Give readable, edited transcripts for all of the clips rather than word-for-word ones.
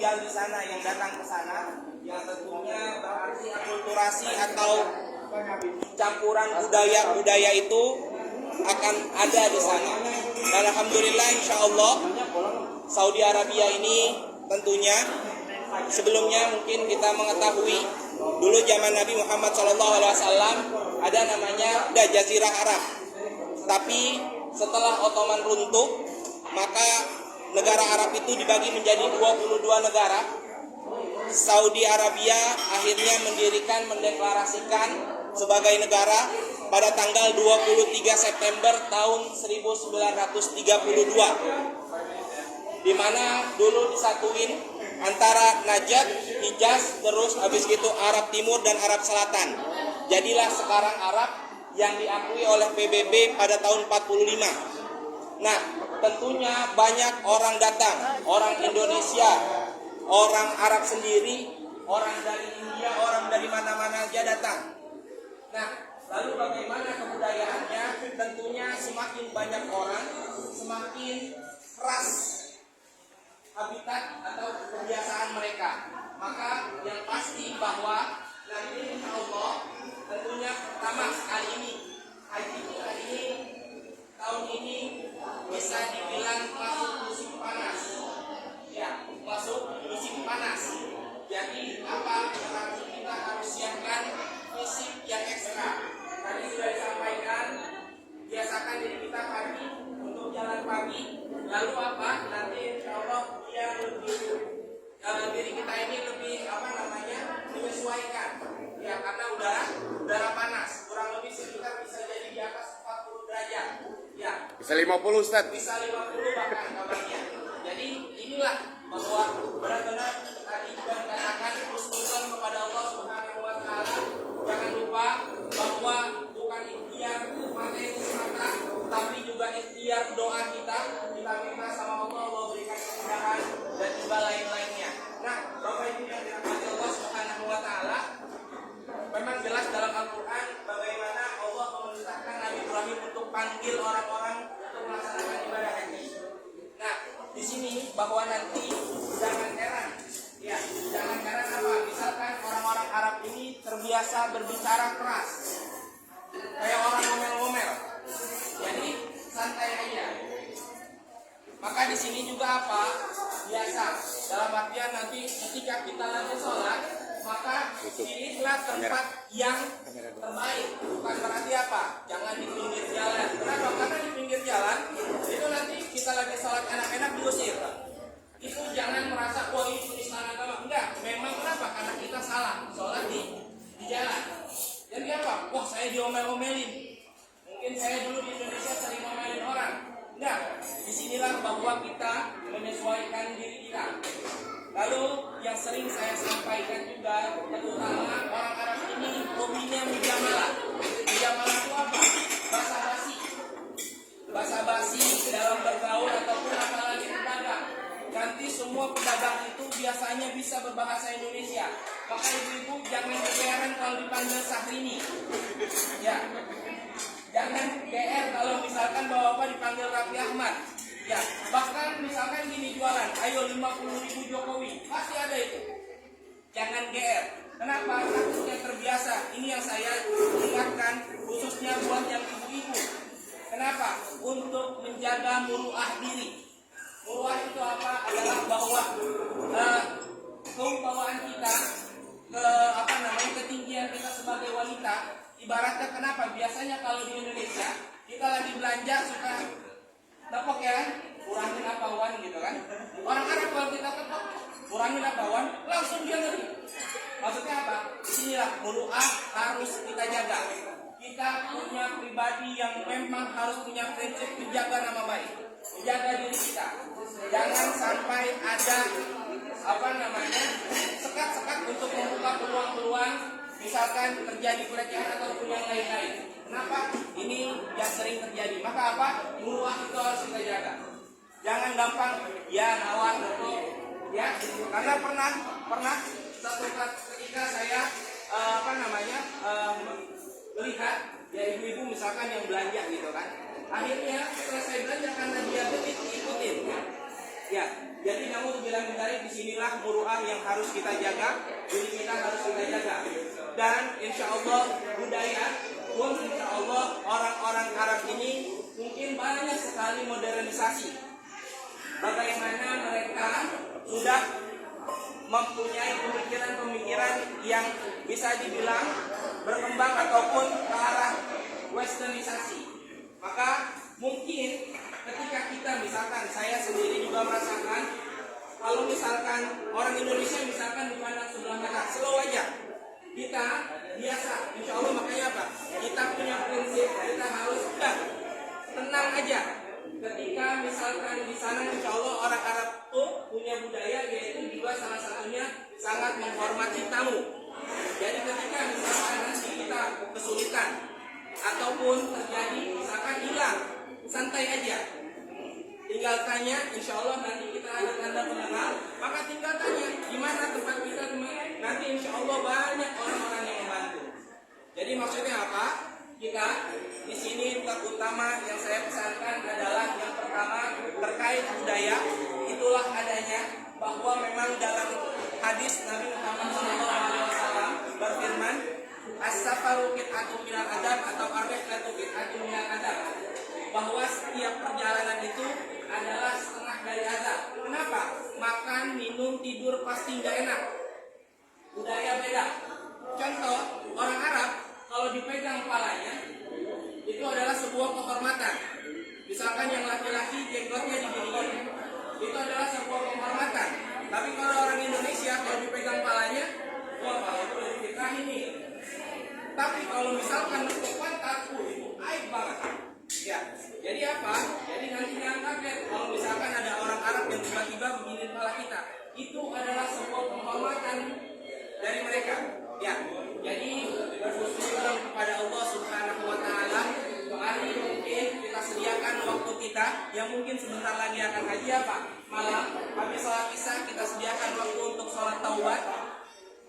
tinggal di sana, yang datang ke sana, yang tentunya berarti akulturasi atau campuran budaya-budaya itu akan ada di sana. Dan alhamdulillah insya Allah Saudi Arabia ini tentunya sebelumnya mungkin kita mengetahui dulu zaman Nabi Muhammad SAW ada namanya Jazirah Arab. Tapi setelah Ottoman runtuh, maka negara Arab itu dibagi menjadi 22 negara. Saudi Arabia akhirnya mendeklarasikan sebagai negara pada tanggal 23 September tahun 1932, di mana dulu disatuin antara Najd, Hijaz, terus habis itu Arab Timur dan Arab Selatan. Jadilah sekarang Arab yang diakui oleh PBB pada tahun 45. Nah, tentunya banyak orang datang, orang Indonesia, orang Arab sendiri, orang dari India, orang dari mana-mana aja datang. Nah, lalu bagaimana kebudayaannya? Tentunya semakin banyak orang, semakin keras habitat atau kebiasaan mereka. Maka yang pasti bahwa nanti insya Allah tentunya pertama kali ini haji kita ini tahun ini bisa dibilang masuk musim panas. Ya, masuk musim panas. Jadi apa berarti kita harus siapkan fisik yang ekstra. Tadi sudah disampaikan, biasakan diri kita pagi untuk jalan pagi. Lalu apa? Nanti insya Allah dia lebih diri kita ini lebih menyesuaikan. Ya, karena udara panas. Kurang lebih sekitar bisa jadi di atas 40 derajat. Ya. Bisa 50 Ustaz. Bisa 50 bahkan kabarnya. Jadi inilah bahwa benar-benar tadi juga dikatakan husnuzon kepada Allah Subhanahu wa taala. Jangan lupa bahwa bukan ikhtiar materi semata, tapi juga ikhtiar doa kita minta sama Allah berikan kemudahan dan juga lain-lainnya. Nah, Bapak Ibu yang dirahmati Allah Subhanahu wa taala, memang jelas dalam Al-Qur'an bagaimana Allah memerintahkan Nabi Ibrahim untuk panggil orang-orang untuk melaksanakan ibadah haji. Nah, di sini bahwa nanti jangan heran apa? Misalkan orang-orang Arab ini terbiasa berbicara keras, kayak orang ngomel-ngomel. Jadi santai aja. Maka di sini juga apa? Biasa. Dalam artian nanti ketika kita lagi sholat, maka pilihlah tempat yang terbaik. Bukan berarti apa? Jangan di pinggir jalan. Kenapa? Karena di pinggir jalan itu nanti kita lagi sholat enak-enak diusir. Itu jangan merasa wah itu istana agama. Enggak. Memang kenapa? Karena kita salah sholat di jalan. Jadi apa? Wah saya diomel-omelin. Mungkin saya dulu di Indonesia sering ngomelin orang. Enggak. Disinilah bahwa kita menyesuaikan diri kita. Lalu yang sering saya sampaikan juga, terutama orang Arab ini hobinya mujamalah. Mujamalah itu apa? Basa-basi dalam bergaul ataupun apalagi pedagang. Nanti semua pedagang itu biasanya bisa berbahasa Indonesia. Maka ibu-ibu jangan kegeeran kalau dipanggil Sahrini. Ya. Jangan GR kalau misalkan bapak dipanggil Raffi Ahmad. Ya, bahkan misalkan gini jualan, ayo 50.000 Jokowi, pasti ada itu. Jangan GR. Kenapa? Takutnya terbiasa. Ini yang saya ingatkan khususnya buat yang ibu-ibu. Kenapa? Untuk menjaga muruah diri. Muruah itu apa? Adalah bahwa keumpawaan kita, ketinggian kita sebagai wanita. Ibaratnya kenapa? Biasanya kalau di Indonesia kita lagi belanja suka tepok ya, kurangin apaan gitu kan. Orang Arab kalau kita tepok, kurangin apaan, langsung dia ngeri. Maksudnya apa? Disinilah muruah harus kita jaga. Kita punya pribadi yang memang harus punya prinsip menjaga nama baik, menjaga diri kita. Jangan sampai ada sekat-sekat untuk membuka peluang-peluang, misalkan terjadi pelecehan ataupun yang lain-lain. Kenapa? Ini yang sering terjadi. Maka apa? Muruah itu harus kita jaga. Jangan gampang ya nawar ya. Karena pernah satu ketika saya melihat ya ibu-ibu misalkan yang belanja gitu kan. Akhirnya setelah saya belanja karena dia begitu ikutin. Ya, Jadi namun bila mencari disinilah muruah yang harus kita jaga, diri kita harus kita jaga. Dan insya Allah budaya pun insya Allah orang-orang Arab ini mungkin banyak sekali modernisasi. Bagaimana mereka sudah mempunyai pemikiran-pemikiran yang bisa dibilang berkembang ataupun ke arah westernisasi. Maka mungkin ketika kita misalkan, saya sendiri juga merasakan, kalau misalkan orang Indonesia misalkan dipandang sebelah mata, slow aja. Kita biasa, insya Allah, makanya apa? Kita punya prinsip, kita harus udah tenang aja. Ketika misalkan di sana insya Allah orang Arab tuh punya budaya, yaitu juga salah satunya sangat menghormati tamu. Jadi ketika misalkan nanti kita kesulitan ataupun terjadi misalkan hilang, santai aja. Tinggal tanya, insya Allah nanti kita ada tanda pengenal, maka tinggal tanya di mana tempat kita, nanti insya Allah banyak orang-orang yang membantu. Jadi maksudnya apa? Kita di sini terutama yang saya pesankan adalah yang pertama terkait budaya, itulah adanya bahwa memang dalam hadis Nabi Muhammad SAW berfirman, as-safaru qit'atun minal adab atau ar-rihlatu qit'atun minal adab, bahwa setiap perjalanan itu adalah setengah dari adab. Kenapa? Makan, minum, tidur pasti nggak enak. Budaya beda. Contoh, orang Arab kalau dipegang kepalanya itu adalah sebuah kehormatan. Misalkan yang laki-laki jenggotnya digini-gini, itu adalah sebuah kehormatan. Tapi kalau orang Indonesia kalau dipegang kepalanya, wah kalau itu kita ini. Tapi kalau misalkan nekupan kaku itu aib banget. Ya, jadi apa? Jadi nanti jangan kaget kalau misalkan ada orang Arab yang tiba-tiba begini kepala kita. Itu adalah sebuah penghormatan dari mereka. Ya, jadi bersyukur kepada Allah Subhanahu Wa Taala. Mari mungkin kita sediakan waktu kita yang mungkin sebentar lagi akan haji apa? Malam habis sholat isya kita sediakan waktu untuk sholat taubat.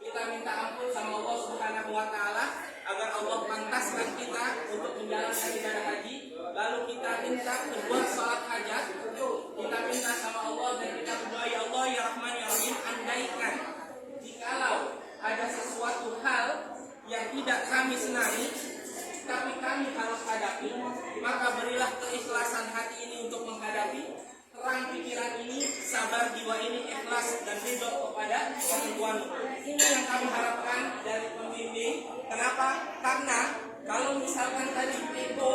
Kita minta ampun sama Allah Subhanahu Wa Taala agar Allah pantaskan kita untuk menjalankan ibadah haji. Lalu kita minta kedua sholat hajat. Kita minta sama Allah dan kita berdoa, ya Allah ya Rahman ya Rahim, andaikan jikalau ada sesuatu hal yang tidak kami senangi tapi kami harus hadapi, maka berilah keikhlasan hati ini untuk menghadapi, terang pikiran ini, sabar jiwa ini, ikhlas dan ridho kepada ketentuan. Ini yang kami harapkan dari pembimbing. Kenapa? Karena kalau misalkan tadi itu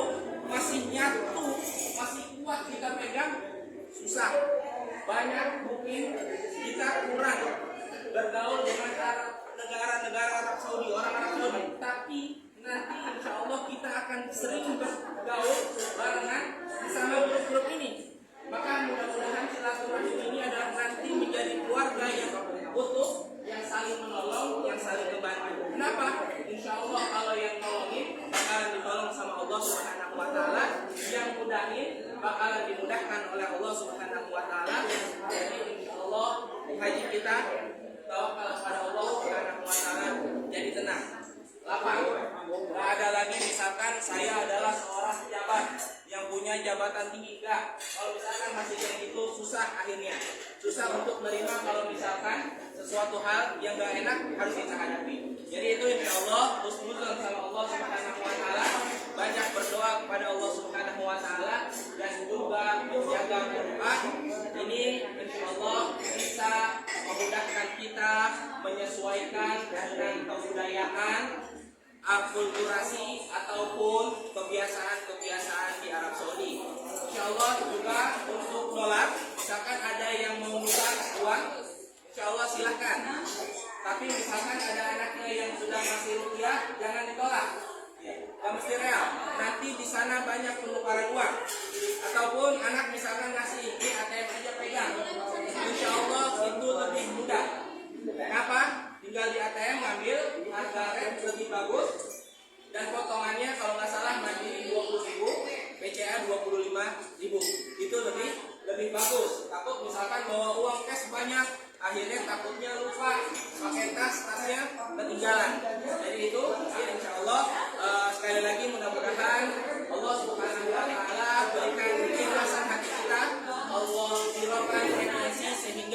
masih nyatu, masih kuat kita pegang, susah. Banyak mungkin kita kurang bergaul dengan negara-negara Arab Saudi, orang Arab Saudi. Tapi nanti insya Allah kita akan sering bergaul barengan bersama grup-grup ini. Maka mudah-mudahan silaturahmi ini adalah nanti menjadi keluarga yang utuh, yang saling menolong, yang saling membantu. Kenapa? Insya Allah kalau yang nolongin bakalan ditolong sama Allah Subhanahu Wa Taala, yang mudahin bakalan dimudahkan oleh Allah Subhanahu Wa Taala. Jadi insya Allah haji kita tawakal pada Allah Subhanahu Wa Taala jadi tenang, lapang. Nggak ada lagi misalkan saya adalah seorang pejabat yang punya jabatan tinggi, enggak. Kalau misalkan masih kayak gitu susah, akhirnya susah untuk menerima kalau misalkan sesuatu hal yang gak enak harus kita hadapi. Jadi itu insya Allah husnuzon sama Allah Subhanahu Wa Taala, banyak berdoa kepada Allah Subhanahu Wa Taala dan juga menjaga Quran. Ini insya Allah bisa memudahkan kita menyesuaikan dengan kebudayaan, akulturasi ataupun kebiasaan-kebiasaan di Arab Saudi. Insya Allah juga untuk dolar, misalkan ada yang mau nular uang, insya Allah silahkan. Tapi misalkan ada anaknya yang sudah masih rupiah, jangan ditolak. Gak mesti real. Nanti di sana banyak penukaran uang. Ataupun anak misalkan ngasih di ATM aja pegang. Insya Allah itu lebih mudah. Kenapa? Tinggal di ATM ngambil, harga rate lebih bagus, dan potongannya kalau nggak salah Mandiri 20.000, BCA 25.000. Itu lebih bagus. Takut misalkan bawa uang cash banyak, akhirnya takutnya lupa pakai tasnya ketinggalan. Jadi itu insya Allah sekali lagi mudah-mudahan Allah Subhanahu Wa Taala berikan keikhlasan hati kita, Allah berikan frekuensi sehingga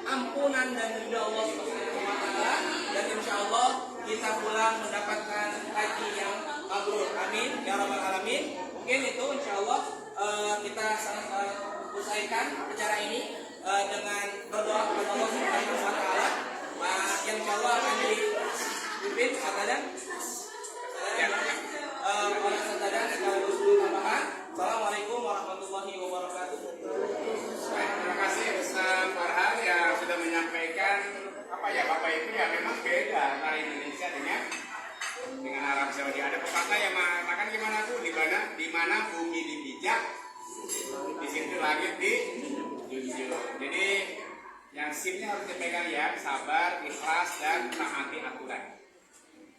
ampunan dan ridha Allah Subhanahu wa taala, dan insyaallah kita pulang mendapatkan haji yang mabrur. Amin ya rabbal alamin. Mungkin itu insyaallah kita usaikan acara ini dengan berdoa kepada Allah Subhanahu wa taala yang insyaallah akan dipimpin Sadadan oleh Sadadan sekaligus guru tambahan. Assalamualaikum warahmatullahi wabarakatuh. Baik, terima kasih Ustaz Farhan yang sudah menyampaikan apa ya Bapak Ibu ya, memang beda antara Indonesia dengan Arab Saudi. Ada pepatah yang mengatakan gimana tuh, di mana bumi dipijak, di situ langit dijunjung. Jadi yang simnya harus dipegang ya, sabar, ikhlas, dan taati aturan.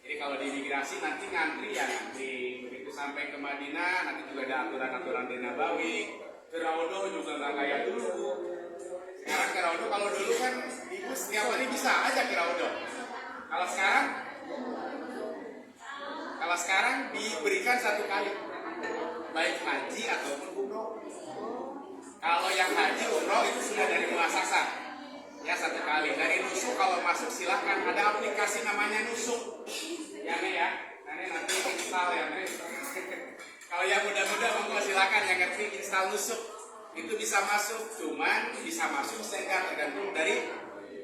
Jadi kalau di imigrasi nanti ngantri ya ngantri, begitu sampai ke Madinah nanti juga ada aturan-aturan di Nabawi. Ke Raudoh juga nggak kayak dulu. Sekarang ke Raudoh, kalau dulu kan ibu setiap hari bisa aja ke Raudoh. Kalau sekarang diberikan satu kali, baik haji ataupun umroh. Kalau yang haji umroh itu sudah dari muasasah, ya satu kali. Dari nusuk kalau masuk silahkan, ada aplikasi namanya nusuk. Ya nih ya, nanti install ya nih. Kalau yang muda-muda monggo silakan, yang ngerti install nusuk. Itu bisa masuk, cuman bisa masuk saya tergantung dari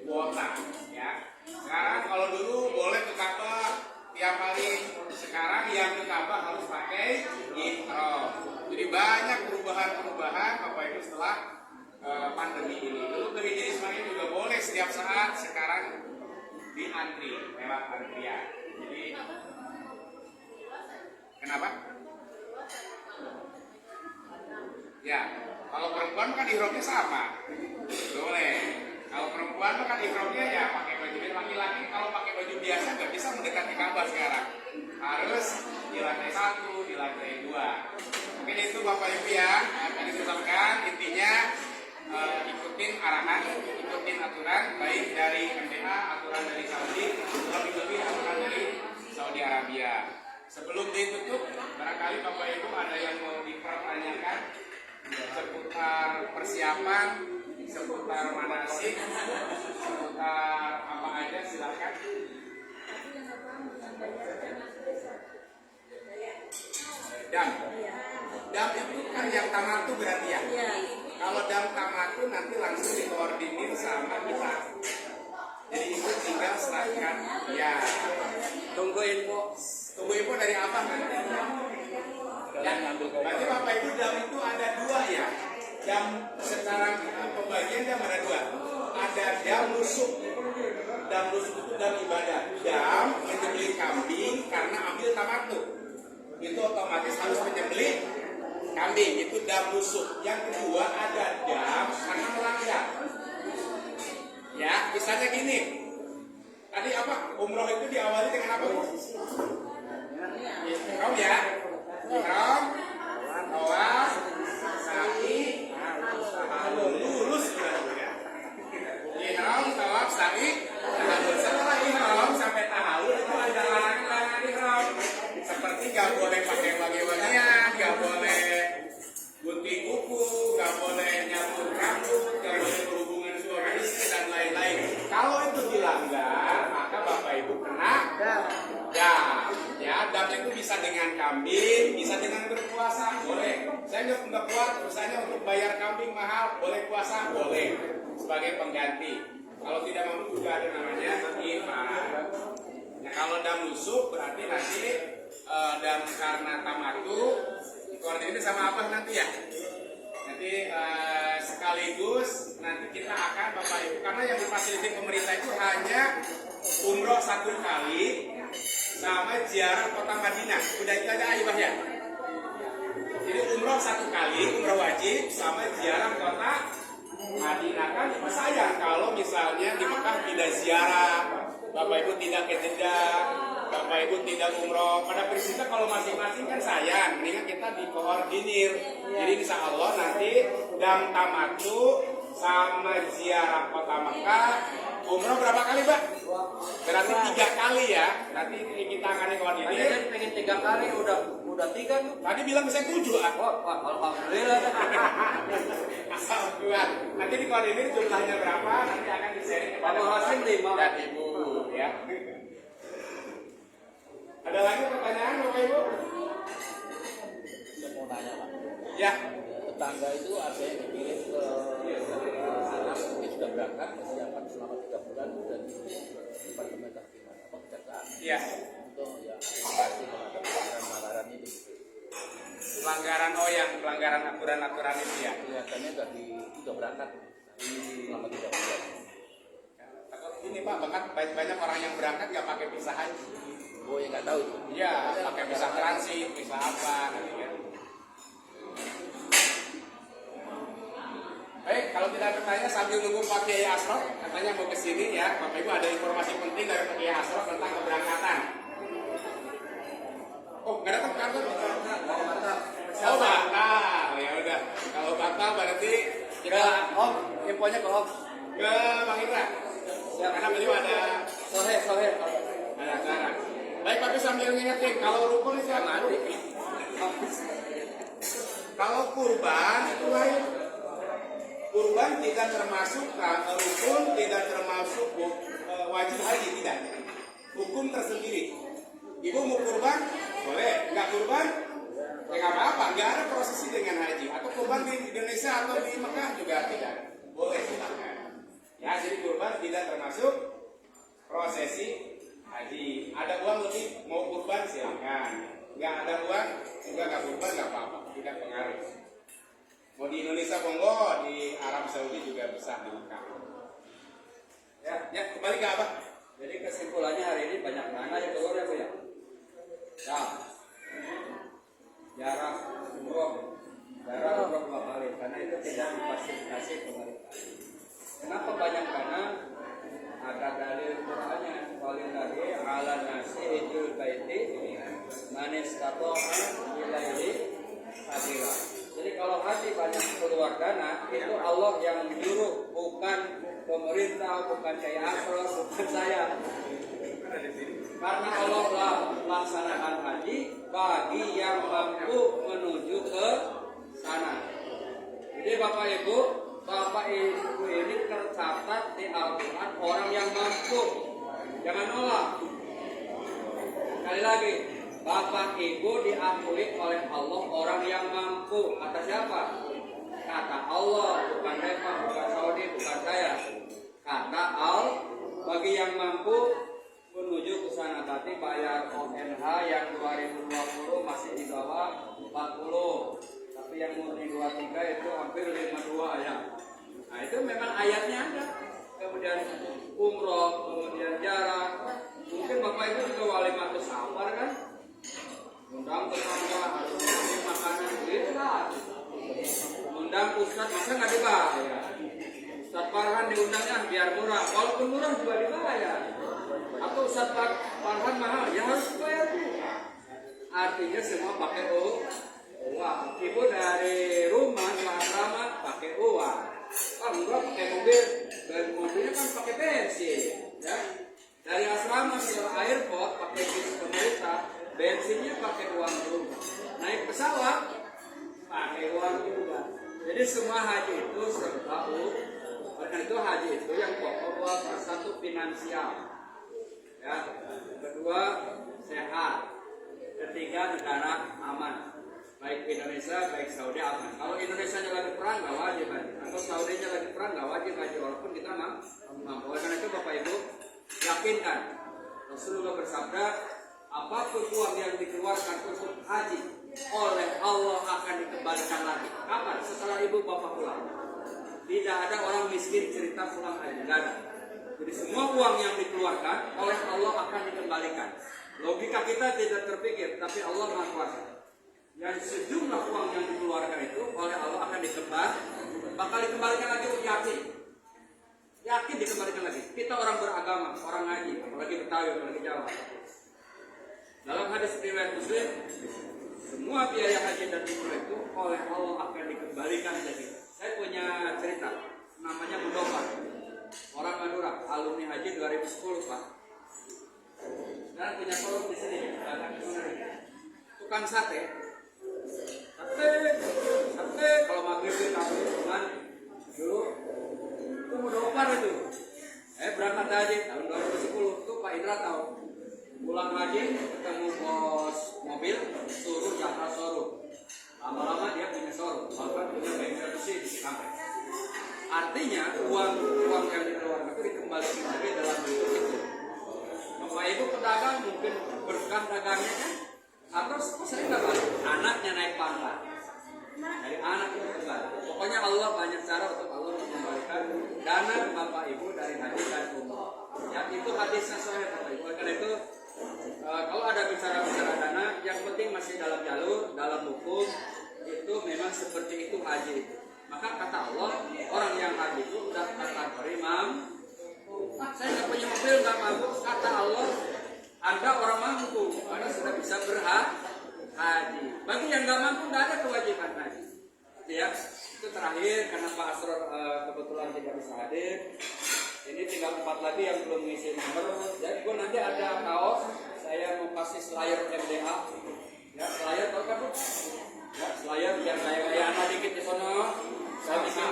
kuota ya. Sekarang kalau dulu boleh ke Ka'bah tiap hari, sekarang yang ke Ka'bah harus pakai ihram. Jadi banyak perubahan Bapak Ibu setelah pandemi ini. Dulu beli jenis makin juga boleh setiap saat, sekarang diantri lewat antrian. Jadi kenapa? Ya, kalau perempuan kan ihramnya sama, boleh. Kalau perempuan kan ihramnya ya pakai baju laki-laki. Kalau pakai baju biasa nggak bisa mendekati Ka'bah sekarang. Harus di lantai 1, di lantai 2. Mungkin itu Bapak Ibu ya, tadi disampaikan intinya ikutin arahan, ikutin aturan baik dari MTA, aturan dari Saudi, lebih aturan dari Saudi Arabia. Sebelum ditutup, barangkali Bapak Ibu ada yang mau dipertanyakan seputar persiapan, seputar manasik, seputar apa aja silakan. Dam itu kan yang tamatu berarti ya. Kalau dam tamatu nanti langsung dikoordinir sama kita. Jadi itu tinggal serahkan ya. Tunggu info dari apa nanti? Berarti Bapak Ibu dam itu ada 2 ya. Dam secara pembagian dam ada 2. Ada dam nusuk. Dam nusuk itu dam ibadah. Dam menyembelih kambing karena ambil tamatu. Itu otomatis harus menyembelih kambing. Itu dam nusuk. Yang kedua ada dam karena melanggar. Ya, misalnya gini. Tadi apa? Umroh itu diawali dengan apa, Bu? Ihram ya. Ihram, tawaf, sa'i, tahallul. Lulus ya. Ihram, tawaf, sa'i, tahallul. Setelah ihram sampai tahallul itu ada larangan ihram. Seperti nggak boleh pakai wangi-wangian, nggak boleh gunting kuku, nggak boleh nyambut rambut, nggak boleh berhubungan suami istri dan lain-lain. Kalau itu dilanggar, maka Bapak Ibu kena ya, dan itu bisa dengan kambing, bisa dengan berpuasa, boleh. Saya nggak kuat, misalnya untuk bayar kambing mahal, boleh puasa, boleh sebagai pengganti. Kalau tidak mampu juga ada namanya ifar. Nah, kalau dam nusuk berarti nanti dam karena tamatu koordinir sama apa nanti ya? Nanti sekaligus nanti kita akan Bapak Ibu, karena yang difasilitasi pemerintah itu hanya umroh 1 kali sama ziarah kota Madinah. Udah itu aja Ayubah ya. Jadi umroh 1 kali, umroh wajib sama ziarah kota Madinah. Kan sayang kalau misalnya di Mekah tidak ziarah, Bapak Ibu tidak ke Jeddah, Bapak Ibu tidak umroh. Pada prinsipnya kalau masing-masing kan sayang, mendingan kita dikoordinir. Jadi insya Allah nanti dam tamatu sama ziarah kota Mekah, umroh berapa kali, Pak? Berarti 3 kali ya. Nanti kita akan koordinir. Saya pengen 3 kali, udah 3 tuh. Tadi bilang saya 7 ah. Oh, alhamdulillah. Asal kuat. Nanti dikoordinir jumlahnya berapa, nanti akan ya. Ada lagi pertanyaan Bapak Ibu? Saya mau nanya Pak. Ya. Tetangga itu ada yang dikirim ke Arab, mungkin sudah berangkat, persiapan selama 3 bulan dan Departemen Kehakiman apa Kejaksaan Iya. untuk ya antisipasi terhadap pelanggaran ini. Pelanggaran aturan-aturan itu ya. Kelihatannya sudah berangkat selama 3 bulan. Takut ini Pak, bahkan banyak orang yang berangkat nggak pakai visa haji. Oh ya nggak tahu itu. Iya, pakai visa transit, visa apa, nanti kan. Baik, kalau kita bertanya sambil nunggu Pak Kiai Asrof, katanya mau ke sini ya, Bapak Ibu ada informasi penting dari Pak Kiai Asrof tentang keberangkatan. Oh, nggak datang kantor? Oh, batal. Ya udah, kalau batal berarti kita Om, infonya ke Om. ke Bang Indra. Karena beliau ada Sohe. ada acara. Baik, tapi sambil ngingetin, kalau rukun itu yang mati. Kalau kurban itu lain. Kurban tidak termasuk rukun, tidak termasuk wajib haji, tidak. Hukum tersendiri. Ibu mau kurban, boleh. Nggak kurban, ya nggak apa-apa. Nggak ada prosesi dengan haji. Atau kurban di Indonesia atau di Mekah juga tidak. Boleh, silakan. Ya, jadi kurban tidak termasuk prosesi haji. Ada uang lebih, mau kurban silakan. Nggak ada uang, juga nggak kurban nggak apa-apa. Tidak pengaruh. Mau di Indonesia monggo, di Arab Saudi juga bisa di Mekah. Ya, kembali ke apa? Jadi kesimpulannya hari ini banyak dana yang keluar ya Bu ya. Ya, jarak umroh 2 kali karena itu tidak difasilitasi pemerintah. Kenapa banyak dana? Ada dalil Qur'annya, walillahi ala nasi hijjul baiti man istata'a ilaihi sabila. Jadi kalau haji banyak keluar dana, itu Allah yang menyuruh, bukan pemerintah, bukan Kiai Asrof, bukan saya. Karena Allah telah melaksanakan haji bagi yang mampu menuju ke sana. Jadi Bapak Ibu ini tercatat di Al-Quran orang yang mampu. Jangan nolak. Sekali lagi, Bapak Ibu diakui oleh Allah orang yang mampu. Kata siapa? Kata Allah, bukan Reva, bukan Saudi, bukan saya. Kata bagi yang mampu menuju ke sana, tapi bayar ONH yang 2020 masih di bawah 40. Tapi yang murni 23 itu hampir 52 ya. Nah itu memang ayatnya ada. Kemudian umroh, kemudian jarak. Mungkin Bapak Ibu juga wali matu safar kan? Undang tetangga, harus ngasih makanan gitu lah. Undang Ustadz, masa nggak dibayar? Ustadz Farhan diundangnya biar murah. Walaupun murah juga dibayar. Atau Ustadz Farhan mahal, ya harus dibayar juga. Artinya semua pakai uang. Ibu dari rumah ke asrama pakai uang. Enggak pakai mobil, dan mobilnya kan pakai bensin. Ya. Dari asrama ke airport pakai bis pemerintah, bensinnya pakai uang juga. Naik pesawat pakai uang juga. Jadi semua haji itu serba uang. Karena itu haji itu yang pokok satu finansial, ya. Kedua sehat. Ketiga negara aman. Baik Indonesia, baik Saudi aman. Kalau Indonesia lagi perang nggak wajib haji. Atau Saudi lagi perang nggak wajib haji. Walaupun kita mampu. Karena itu Bapak Ibu yakinkan. Rasulullah bersabda, apapun uang yang dikeluarkan untuk haji oleh Allah akan dikembalikan lagi. Kapan? Setelah ibu bapak pulang. Tidak ada orang miskin cerita pulang haji. Tidak ada. Jadi semua uang yang dikeluarkan oleh Allah akan dikembalikan. Logika kita tidak terpikir, tapi Allah Maha Kuasa. Yang sejumlah uang yang dikeluarkan itu oleh Allah akan bakal dikembalikan lagi, yakin. Yakin dikembalikan lagi. Kita orang beragama, orang ngaji, apalagi Betawi, apalagi Jawa. Dalam hadis riwayat Muslim, semua biaya haji dan umroh itu oleh Allah akan dikembalikan lagi. Saya punya cerita, namanya Mudofa, orang Madura, alumni haji 2010 Pak. Sekarang punya forum di sini, tukang sate, kalau maghrib kita teman dulu itu Mudofa itu. Berangkat haji tahun 2010 itu Pak Indra tahu. Pulang haji ketemu bos mobil, suruh jatah showroom. Lama-lama dia punya showroom, bahkan punya bengkel besi di Cikampek. Artinya uang yang di luar negeri dikembalikan lagi dalam bentuk itu. Bapak Ibu pedagang mungkin berkah dagangnya kan, atau sering nggak balik? Anaknya naik pangkat. Dari anak itu kembali. Pokoknya Allah banyak cara untuk Allah mengembalikan dana Bapak Ibu dari haji dan umroh. Ya itu hadisnya sahih Bapak Ibu. Karena itu kalau ada bicara dana, yang penting masih dalam jalur, dalam hukum itu memang seperti itu haji itu. Maka kata Allah, orang yang haji itu sudah kategori saya nggak punya mobil, nggak mampu. Kata Allah, Anda orang mampu, Anda sudah bisa berhaji. Bagi yang nggak mampu, nggak ada kewajiban haji. Ya, itu terakhir karena Pak Asror kebetulan tidak bisa hadir. Ini tinggal 4 lagi yang belum ngisi nomor. Jadi gue nanti ada kaos, saya mau kasih slayer MDA. Ya, slayer tahu kan Bu? Ya, slayer biar kayak anak dikit di sono. Saya bikin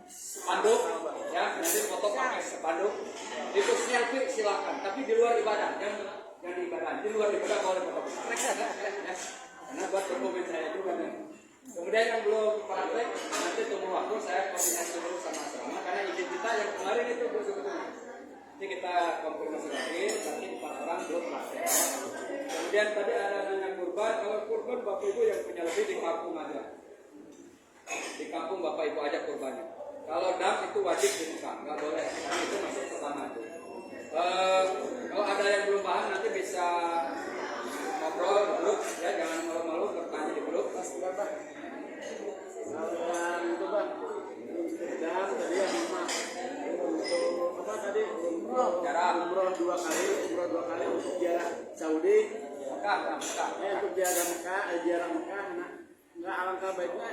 spanduk, ya nanti foto pakai spanduk. Itu selfie silakan, tapi di luar ibadah, jangan di ibadah. Di luar ibadah boleh foto. Ya, karena buat dokumen saya juga nih. Kemudian yang belum praktek, nanti tunggu waktu saya koordinasi dulu sama asrama karena izin kita yang kemarin itu betul-betul. Nanti kita konfirmasi lagi, tapi 4 orang belum praktek. Kemudian tadi ada nanya kurban, kalau kurban Bapak Ibu yang punya lebih di kampung aja. Di kampung Bapak Ibu aja kurbannya. Kalau dam itu wajib di Mekah, nggak boleh. Karena itu masuk pertama itu. Kalau ada yang belum paham nanti bisa ngobrol di grup, ya jangan malu-malu bertanya di grup. Mas berapa? Kalau itu Bang, dam tadi ya untuk apa tadi? Umroh 2 kali untuk ziarah Saudi. Mekah. Untuk ziarah Mekah, nggak alangkah baiknya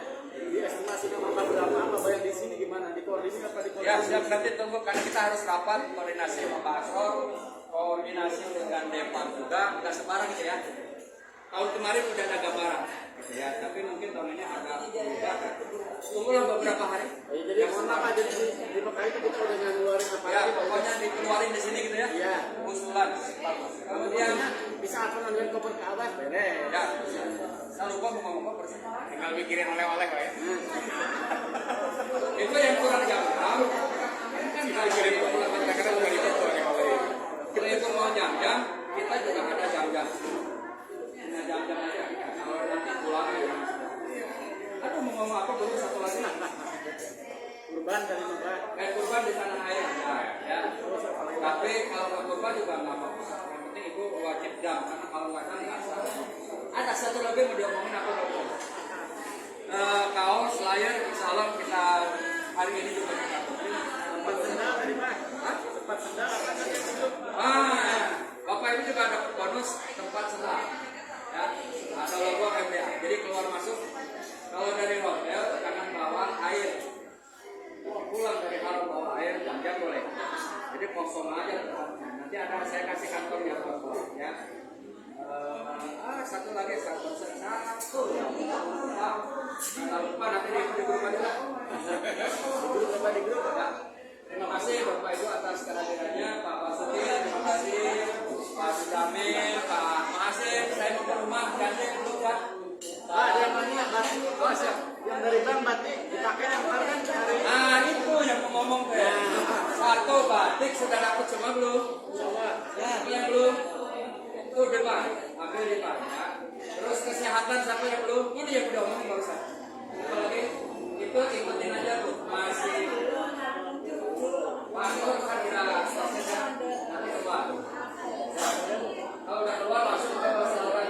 diestimasikan apa berapa, apa bayar di sini gimana, dikoordinasi apa dikoordinasi? Ya siap, nanti tunggu karena kita harus rapat koordinasi sama Pak Asror, koordinasi dengan Depan juga, nggak sebarang gitu ya. Tahun kemarin udah ada gambaran, gitu ya, tapi mungkin tahun ini agak berubah. Tunggulah beberapa hari. Jadi mohon maaf aja di Mekah itu kita udah ngeluarin apa? Ya pokoknya dikeluarin di sini gitu ya. Iya. Usulan. Kemudian bisa apa namanya koper ke atas? Beres. Ya. Saya lupa mau ngomong persis. Tinggal mikirin oleh-oleh kok ya. Itu yang kurang jam-jam. Kan kita kirim kadang-kadang bukan itu oleh-oleh. Kalau itu mau jam-jam, kita juga ada jam-jam. Nah jam-jam aja. Kalau nanti pulang ya. Aduh mau ngomong apa baru satu lagi. Kurban dari Mekah. Kurban di tanah air. Ya. Tapi kalau nggak kurban juga nggak apa-apa. Yang penting itu wajib dam karena kalau nggak dam nggak sah. Ada satu lagi mau diomongin apa dong? Kaos, layar, insya Allah kita hari ini juga kita tempat sendal tadi Pak. Tempat sendal Bapak Ibu juga dapat bonus tempat sendal. Ya, ada logo MDA. Jadi keluar masuk. Kalau dari hotel kanan bawah air. Pulang dari harum bawa air jam-jam boleh. Jadi kosong aja tempatnya. Nanti ada saya kasih kantong yang kosong ya. Satu lagi satu. Jangan lupa nanti di grup aja. Di grup ya. Terima kasih Bapak Ibu atas kehadirannya, Pak Basuki, terima kasih Pak Sudamil, Pak Mahasib. Saya mau ke rumah gandeng dulu ya. Yang mana batik? Yang dari Bang batik dipakai yang kemarin hari. Itu yang mau ngomong ya. Satu batik sudah dapat semua belum? Yang belum? Itu depan, ambil depan ya. Terus kesehatan siapa yang belum? Ini yang udah ngomong barusan. Apalagi itu ikutin aja tuh masih. Pastor kan kita prosesnya nanti keluar. Kalau udah keluar langsung ke saluran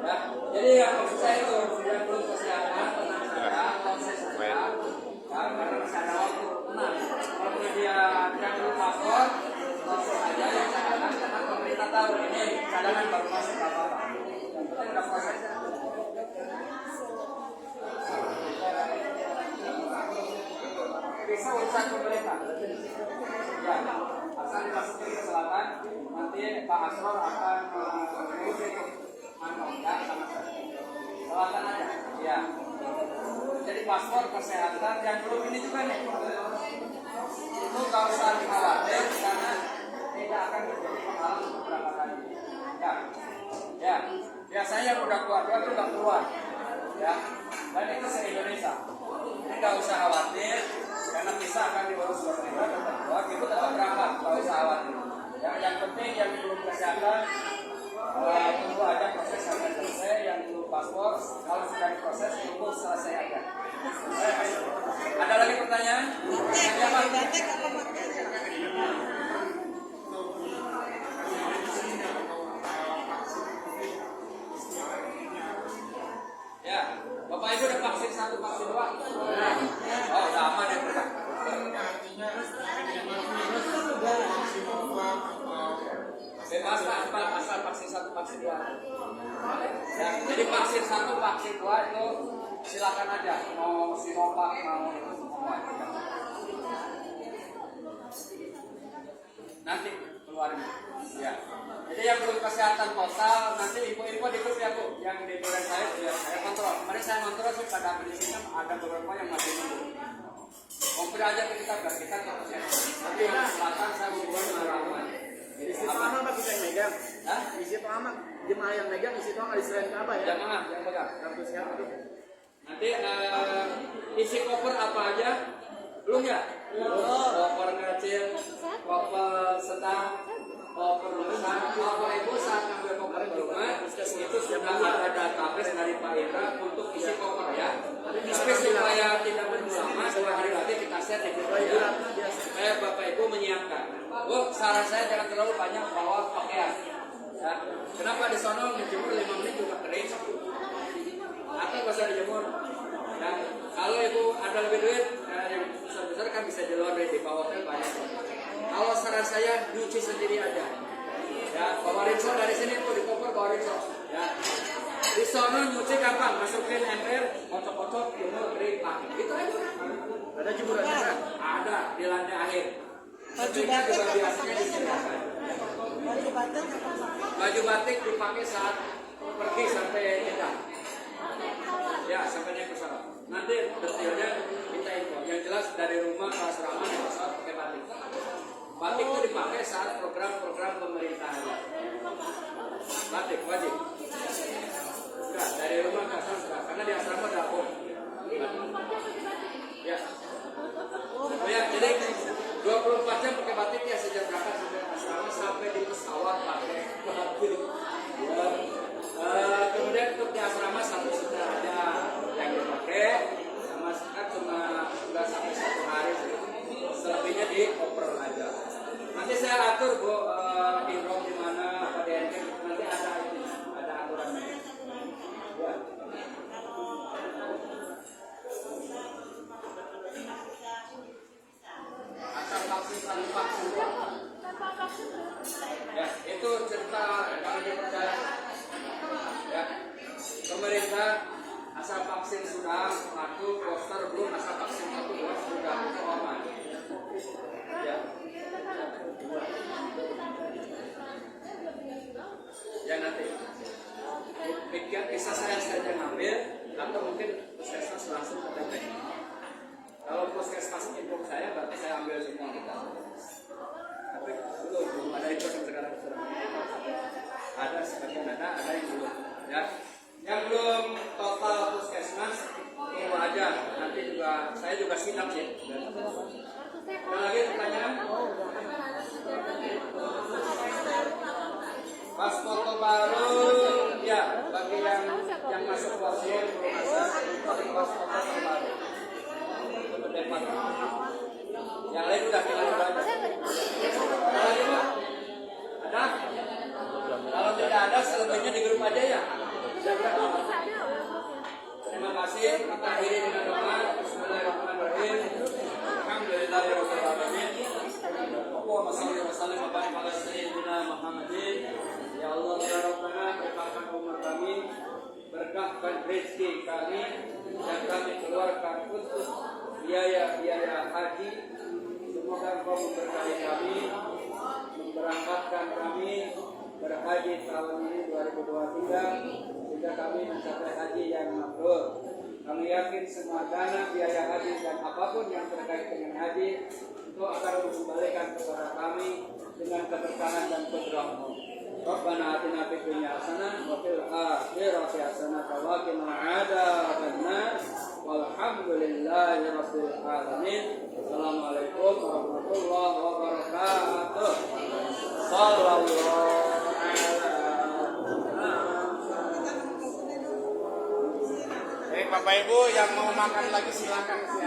ya. Jadi yang maksud saya itu yang belum kesehatan tenang saja, proses saja. Ya, karena masih ada waktu. Tenang. Kalau dia belum paspor, langsung aja yang cadangan karena pemerintah tahu ini cadangan baru masuk apa-apa. Yang penting udah proses. Bisa urusan pemerintah. Ya, asal dimasukin ke selatan, nanti Pak Asror akan mengurus itu. Ya, sama saya. Selatan aja. Ya. Jadi paspor, kesehatan, yang belum ini juga nih. Itu nggak usah khawatir karena dua itu nggak keluar, ya. Dan itu se-Indonesia. Ini nggak usah khawatir, karena visa akan diurus pemerintah tetap keluar, itu tetap berangkat, nggak usah khawatir. Ya, yang penting yang belum kesehatan, tunggu aja proses sampai selesai. Yang belum paspor, kalau sudah diproses, tunggu selesai aja. Ada lagi pertanyaan? Ya, Pak. Ya, Bapak Ibu udah vaksin 1, vaksin 2? Oh, udah aman ya, Pak. Bebas Pak, asal vaksin 1, vaksin 2. Ya, jadi vaksin 1, vaksin 2 itu silakan aja, mau Sinovac, mau semua. Nanti keluarin. Ya. Jadi yang belum kesehatan total, nanti info-info di grup ya Bu, yang di bulan saya kontrol. Kemarin saya kontrol sih pada prinsipnya ada beberapa yang masih nunggu. Kompil aja ke kita biar kita ke kesehatan. Tapi yang selatan saya buat malam. Isi paham apa kita yang megang? Hah? Isi paham jemaah yang megang isi paham ada selain ke apa ya? Jamaah yang pegang. Kartu siapa tuh? Nanti isi koper apa aja? Belum ya? Koper kecil, koper sedang, koper besar. Bapak Ibu saat ngambil koper di rumah, itu sudah ada database dari Pak Indra untuk isi koper ya. Space supaya tidak lama, 2 hari lagi kita share di grup ya. Bapak Ibu menyiapkan. Bu, saran saya jangan terlalu banyak bawa pakaian. Ya. Kenapa di sono menjemur 5 menit juga kering? Atau nggak usah dijemur? Ya. Kalau ibu ada lebih duit, yang besar-besar kan bisa di laundry, di bawah hotel banyak. Kalau saran saya nyuci sendiri aja. Ya, bawa rinso dari sini bu, di koper bawa rinso. Ya. Di sono nyuci gampang, masukin ember, kocok-kocok, jemur, kering, pakai. Itu aja. Ada jemurannya kan? Ada di lantai akhir. Baju batik juga apa biasanya pakai? disediakan. Baju batik apa pakai? Baju batik dipakai saat pergi sampai kita. Ya, sampai naik pesawat. Nanti detailnya kita info. Yang jelas dari rumah ke asrama naik pesawat pakai batik. Batik itu dipakai saat program-program pemerintahan. Batik wajib. Enggak, dari rumah ke asrama enggak. Karena di asrama ada om. Ya. Oh ya, jadi 24 jam pakai batik ya sejak berangkat sampai asrama sampai di pesawat pakai batik. Ya. Kemudian untuk di asrama satu sudah ada yang dipakai, sama sekat cuma nggak sampai 1 hari, selebihnya di koper aja. Nanti saya atur bu, ihram di mana, apa di NK, nanti ada aturannya. Ya. Asal vaksin satu vaksin. Ya, itu cerita kalau dipercaya. Ya, pemerintah asal vaksin sudah, 1 poster belum, asal vaksin 1 2 sudah aman. Ya. Ya nanti. Pikir bisa saya saja ngambil atau mungkin puskesmas langsung ke TP. Kalau puskesmas info saya berarti saya ambil semua kita. Tapi belum ada info sekarang. Ada sebagian ada yang belum. Ya, yang belum total puskesmas info aja. Nanti juga saya juga sidang sih. Ada lagi pertanyaan? Pas foto baru, ya bagi yang masuk vaksin belum masuk, tapi pas foto baru. Yang lain udah kita coba aja. Ada lagi Pak? Ada? Kalau tidak ada selebihnya di grup aja ya. Terima kasih. Kita akhiri dengan doa. Bismillahirrahmanirrahim. Alhamdulillahirabbil alamin. Allahumma shalli wa sallim wa barik ala sayyidina Muhammadin. Ya Allah ya Rabbana, berkahkan umur kami, berkahkan rezeki kami, yang kami keluarkan untuk biaya-biaya haji. Semoga Engkau memberkahi kami, memberangkatkan kami berhaji tahun ini 2023 sehingga kami mencapai haji yang mabrur. Kami yakin semua dana biaya haji dan apapun yang terkait dengan haji itu akan dikembalikan kepada kami dengan keberkahan dan keberkahan. Rabbana atina fid dunya hasanah wa fil akhirati hasanah wa qina adzabannar. Walhamdulillahi rabbil alamin. Assalamualaikum warahmatullahi wabarakatuh. Sallallahu Bapak Ibu yang mau makan lagi silakan.